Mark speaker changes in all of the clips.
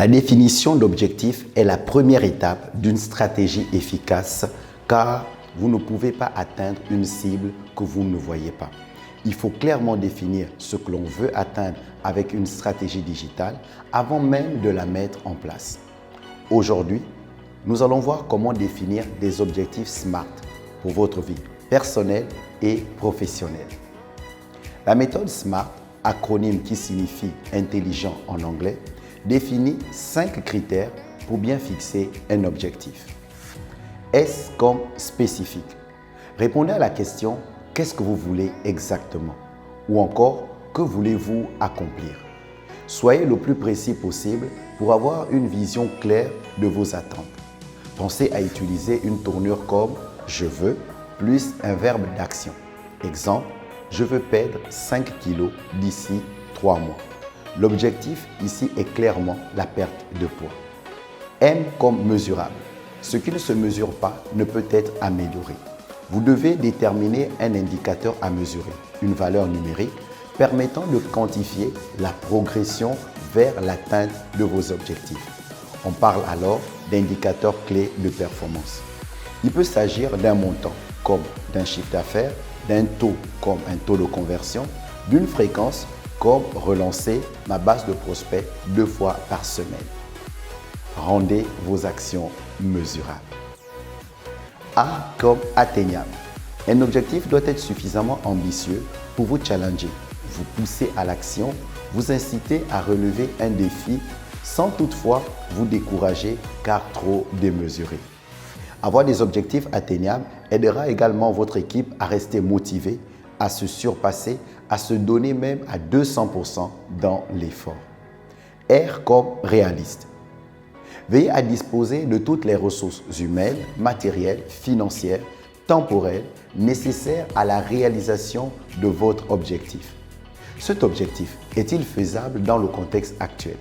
Speaker 1: La définition d'objectifs est la première étape d'une stratégie efficace car vous ne pouvez pas atteindre une cible que vous ne voyez pas. Il faut clairement définir ce que l'on veut atteindre avec une stratégie digitale avant même de la mettre en place. Aujourd'hui, nous allons voir comment définir des objectifs SMART pour votre vie personnelle et professionnelle. La méthode SMART, acronyme qui signifie intelligent en anglais, définit 5 critères pour bien fixer un objectif. S comme spécifique. Répondez à la question « Qu'est-ce que vous voulez exactement ?» ou encore « Que voulez-vous accomplir ?» Soyez le plus précis possible pour avoir une vision claire de vos attentes. Pensez à utiliser une tournure comme « Je veux » plus un verbe d'action. Exemple, je veux perdre 5 kilos d'ici 3 mois. L'objectif ici est clairement la perte de poids. M comme mesurable. Ce qui ne se mesure pas ne peut être amélioré. Vous devez déterminer un indicateur à mesurer, une valeur numérique permettant de quantifier la progression vers l'atteinte de vos objectifs. On parle alors d'indicateurs clés de performance. Il peut s'agir d'un montant, comme d'un chiffre d'affaires, d'un taux, comme un taux de conversion, d'une fréquence, comme relancer ma base de prospects 2 fois par semaine. Rendez vos actions mesurables. A comme atteignable. Un objectif doit être suffisamment ambitieux pour vous challenger, vous pousser à l'action, vous inciter à relever un défi sans toutefois vous décourager car trop démesuré. Avoir des objectifs atteignables aidera également votre équipe à rester motivée, à se surpasser, à se donner même à 200% dans l'effort. R comme réaliste. Veillez à disposer de toutes les ressources humaines, matérielles, financières, temporelles nécessaires à la réalisation de votre objectif. Cet objectif est-il faisable dans le contexte actuel?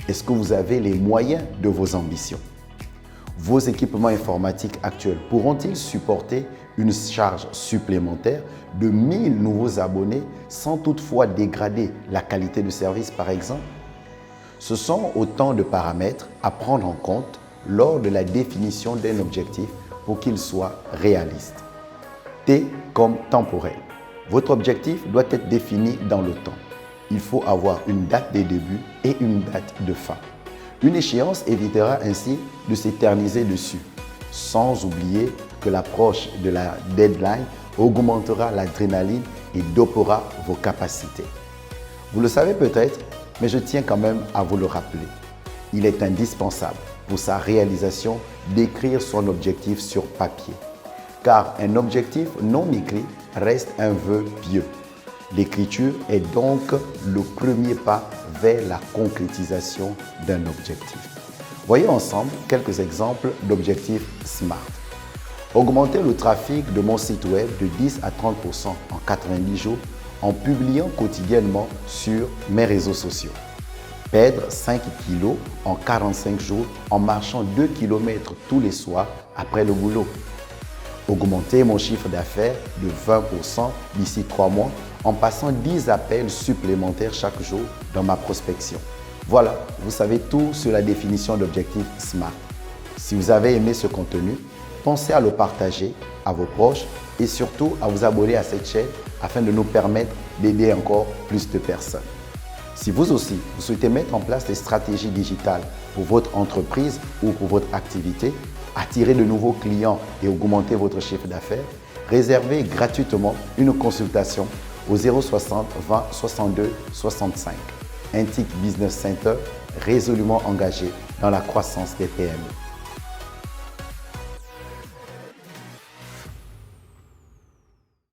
Speaker 1: Est-ce que vous avez les moyens de vos ambitions? Vos équipements informatiques actuels pourront-ils supporter une charge supplémentaire de 1000 nouveaux abonnés sans toutefois dégrader la qualité de service par exemple? Ce sont autant de paramètres à prendre en compte lors de la définition d'un objectif pour qu'il soit réaliste. T comme temporel. Votre objectif doit être défini dans le temps. Il faut avoir une date de début et une date de fin. Une échéance évitera ainsi de s'éterniser dessus, sans oublier que l'approche de la deadline augmentera l'adrénaline et dopera vos capacités. Vous le savez peut-être, mais je tiens quand même à vous le rappeler. Il est indispensable pour sa réalisation d'écrire son objectif sur papier, car un objectif non écrit reste un vœu pieux. L'écriture est donc le premier pas vers la concrétisation d'un objectif. Voyons ensemble quelques exemples d'objectifs SMART. Augmenter le trafic de mon site web de 10 à 30% en 90 jours en publiant quotidiennement sur mes réseaux sociaux. Perdre 5 kg en 45 jours en marchant 2 km tous les soirs après le boulot. Augmenter mon chiffre d'affaires de 20% d'ici 3 mois en passant 10 appels supplémentaires chaque jour dans ma prospection. Voilà, vous savez tout sur la définition d'objectifs SMART. Si vous avez aimé ce contenu, pensez à le partager à vos proches et surtout à vous abonner à cette chaîne afin de nous permettre d'aider encore plus de personnes. Si vous aussi, vous souhaitez mettre en place des stratégies digitales pour votre entreprise ou pour votre activité, attirer de nouveaux clients et augmenter votre chiffre d'affaires, réservez gratuitement une consultation au 060 20 62 65. Intic Business Center, résolument engagé dans la croissance des PME.